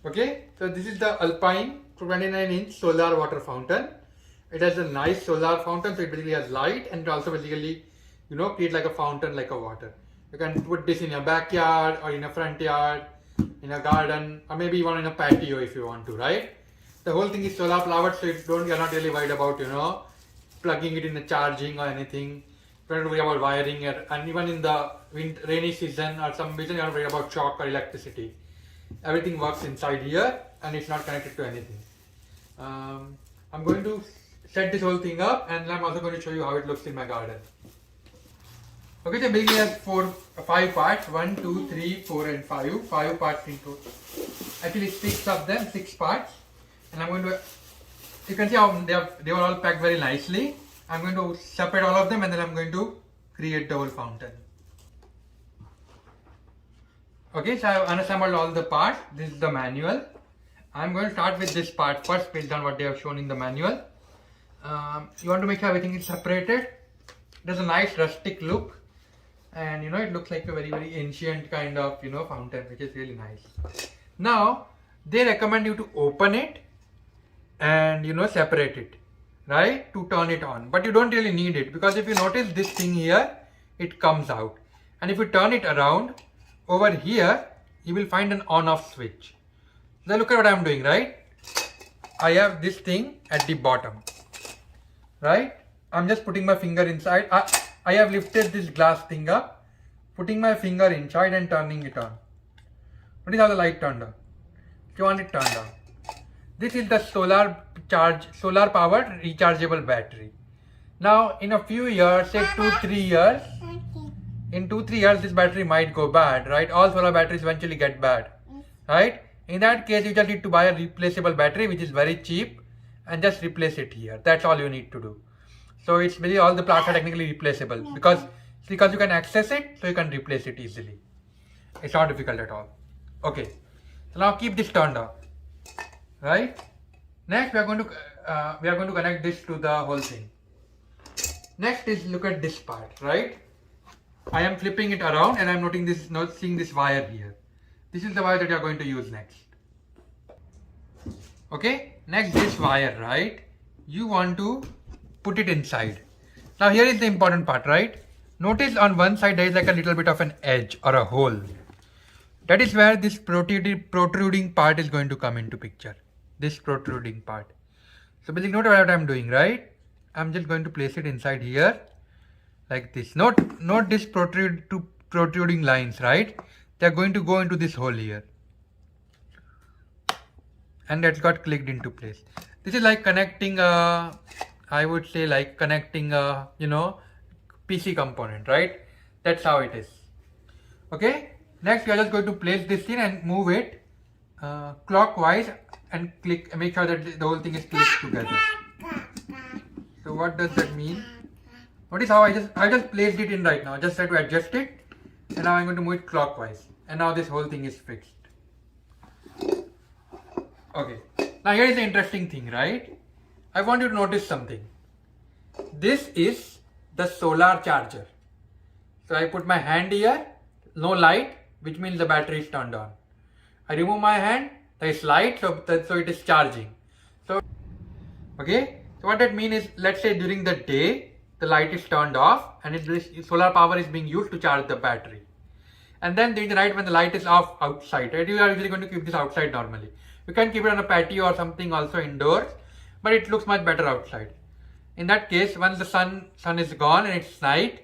Okay, so this is the Alpine 29-inch solar water fountain. It has a nice solar fountain, so it basically has light and it also basically, create like a fountain, like a water. You can put this in your backyard or in a front yard, in a garden, or maybe even in a patio if you want to, right? The whole thing is solar powered, so you're not really worried about, plugging it in the charging or anything. You don't worry about wiring it, and even in the rainy season or some reason, you're not worried about shock or electricity. Everything works inside here and it's not connected to anything. I'm going to set this whole thing up and I'm also going to show you how it looks in my garden. Okay, so basically it has 5 parts, 1, 2, 3, 4 and 5 parts in total. Actually 6 of them, 6 parts, and I'm going to, you can see how they were all packed very nicely. I'm going to separate all of them and then I'm going to create the whole fountain. Okay, so I've unassembled all the parts. This is the manual. I'm going to start with this part first based on what they have shown in the manual. You want to make sure everything is separated. It has a nice rustic look, and it looks like a very ancient kind of fountain, which is really nice. Now they recommend you to open it and separate it, right, to turn it on, but you don't really need it, because if you notice this thing here, it comes out, and if you turn it around over here, you will find an on-off switch. Now look at what I'm doing, right? I have this thing at the bottom, right? I'm just putting my finger inside. I have lifted this glass thing up, putting my finger inside and turning it on. Notice how the light turned on. If you want it turned on. This is the solar powered rechargeable battery. Now in a few years, say 2-3 years, in 2-3 years this battery might go bad, right? All solar batteries eventually get bad, right? In that case, you just need to buy a replaceable battery, which is very cheap, and just replace it here. That's all you need to do. So it's really, all the parts are technically replaceable because you can access it, so you can replace it easily. It's not difficult at all. Okay, so now keep this turned on, right? Next we are going to connect this to the whole thing. Next is, look at this part, right? I am flipping it around and I am seeing this wire here. This is the wire that you are going to use next. Okay, next this wire, right? You want to put it inside. Now here is the important part, right? Notice on one side there is like a little bit of an edge or a hole. That is where this protruding part is going to come into picture. This protruding part. So basically note what I am doing, right? I'm just going to place it inside here like this. Note this protruding lines, right? They are going to go into this hole here, and that's got clicked into place. This is like connecting I would say like connecting a PC component, right? That's how it is. Okay, next we are just going to place this in and move it clockwise and make sure that the whole thing is clicked together. So what does that mean? Notice how I just placed it in right now. I just try to adjust it, and now I'm going to move it clockwise, and now this whole thing is fixed. Okay, now here is the interesting thing, right? I want you to notice something. This is the solar charger. So I put my hand here, no light, which means the battery is turned on. I remove my hand, there is light, so it is charging. So okay, so what that means is, let's say during the day the light is turned off and this solar power is being used to charge the battery. And then during the night when the light is off outside, right, you are usually going to keep this outside normally. You can keep it on a patio or something also indoors, but it looks much better outside. In that case, once the sun is gone and it's night,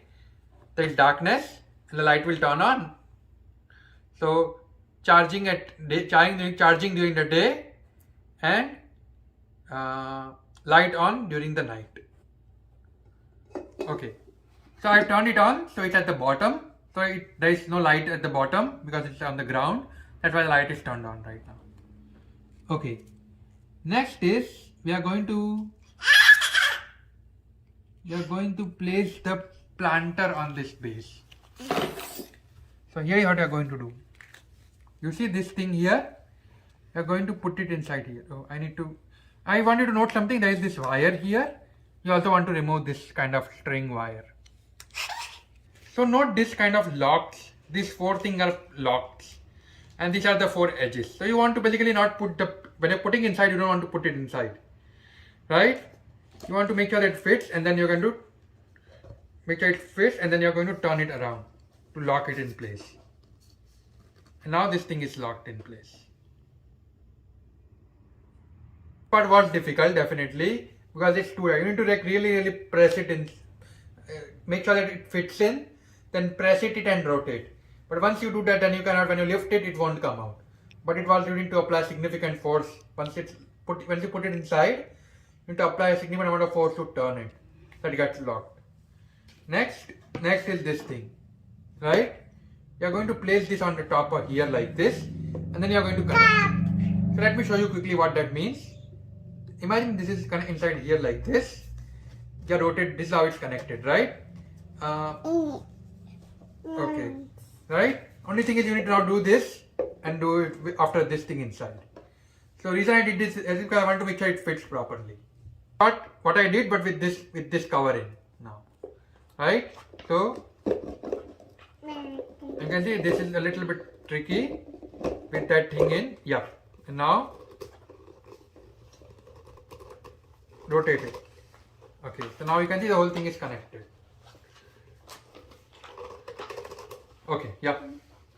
there is darkness and the light will turn on. So charging during the day and light on during the night. Okay, so I turned it on, so it's at the bottom. So there is no light at the bottom because it's on the ground. That's why the light is turned on right now. Okay, next is we are going to place the planter on this base. So here is what we are going to do. You see this thing here? We are going to put it inside here. Oh, I want you to note something. There is this wire here. You also want to remove this kind of string wire. So note this kind of locks. These 4 things are locked. and these are the 4 edges. So you want to basically not put when you're putting inside, you don't want to put it inside, right? You want to make sure it fits, and then you're going to make sure it fits, and then you're going to turn it around to lock it in place. And now this thing is locked in place. Part was difficult, definitely, because it's too. You need to really press it in, make sure that it fits in, then press it and rotate. But once you do that, then you cannot. When you lift it, it won't come out. But it was you need to apply significant force. Once you put it inside, you need to apply a significant amount of force to turn it, that it gets locked. Next is this thing, right? You are going to place this on the top of here like this, and then you are going to connect. So let me show you quickly what that means. Imagine this is inside here like this. You rotate. This is how it's connected, right? Okay, right? Only thing is you need to now do this and do it after this thing inside. So reason I did this is because I want to make sure it fits properly. But what I did, but with this covering now, right? So you can see this is a little bit tricky with that thing in. Yeah, and now rotate it. Okay, so now you can see the whole thing is connected. Okay, yeah.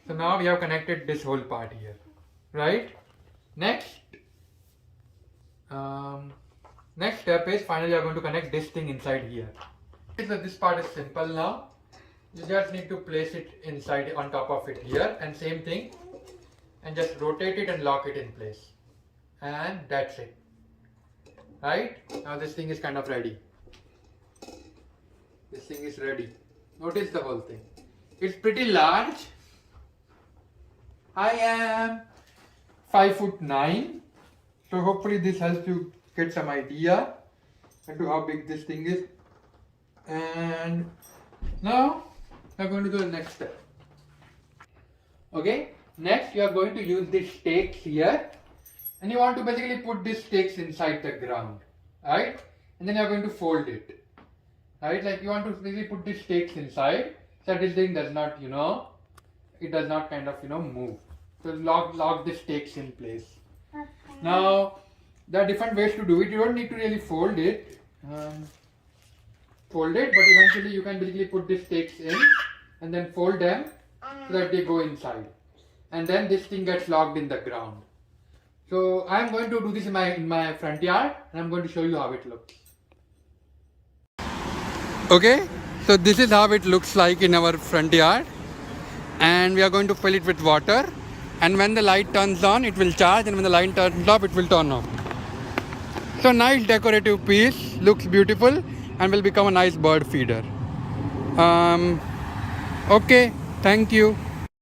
So now we have connected this whole part here, right? Next step is finally you are going to connect this thing inside here. So this part is simple now. You just need to place it inside on top of it here, and same thing, and just rotate it and lock it in place, and that's it. Right? Now this thing is kind of ready. This thing is ready. Notice the whole thing. It's pretty large. I am 5'9", so hopefully this helps you get some idea as to how big this thing is. And now we are going to do the next step. Okay, next you are going to use these stakes here, and you want to basically put these stakes inside the ground, right? And then you are going to fold it, right? Like you want to basically put these stakes inside, so this thing does not, it does not kind of, move. So lock the stakes in place. Okay. Now, there are different ways to do it. You don't need to really fold it, but eventually you can basically put the stakes in and then fold them so that they go inside. And then this thing gets locked in the ground. So I am going to do this in my front yard, and I am going to show you how it looks. Okay, so this is how it looks like in our front yard, and we are going to fill it with water, and when the light turns on it will charge, and when the light turns off it will turn off. So nice decorative piece, looks beautiful and will become a nice bird feeder. Okay, thank you.